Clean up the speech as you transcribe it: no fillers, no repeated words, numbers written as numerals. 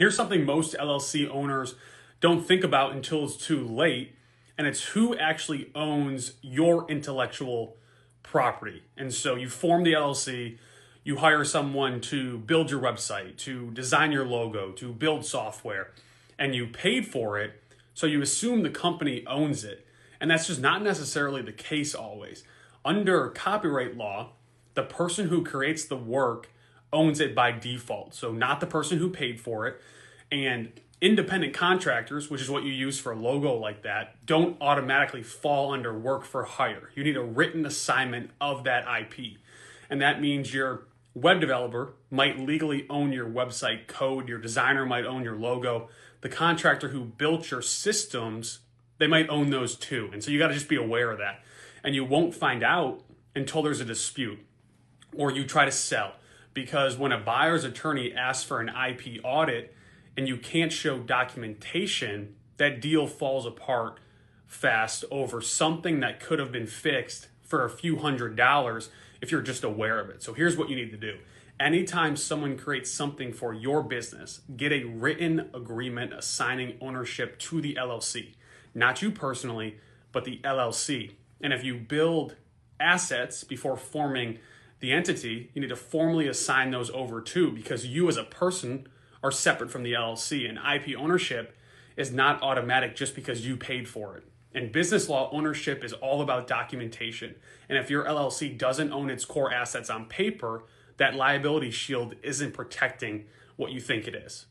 Here's something most LLC owners don't think about until it's too late, and it's who actually owns your intellectual property. And so you form the LLC, you hire someone to build your website, to design your logo, to build software, and you paid for it, so you assume the company owns it. And that's just not necessarily the case always. Under copyright law, the person who creates the work owns it by default. So not the person who paid for it. And independent contractors, which is what you use for a logo like that, don't automatically fall under work for hire. You need a written assignment of that IP. And that means your web developer might legally own your website code, your designer might own your logo, the contractor who built your systems, they might own those too. And so you got to just be aware of that. And you won't find out until there's a dispute or you try to sell. Because when a buyer's attorney asks for an IP audit and you can't show documentation, that deal falls apart fast over something that could have been fixed for a few $100s if you're just aware of it. So here's what you need to do. Anytime someone creates something for your business, get a written agreement assigning ownership to the LLC. Not you personally, but the LLC. And if you build assets before forming the entity, you need to formally assign those over too, because you as a person are separate from the LLC, and IP ownership is not automatic just because you paid for it. And business law ownership is all about documentation. And if your LLC doesn't own its core assets on paper, that liability shield isn't protecting what you think it is.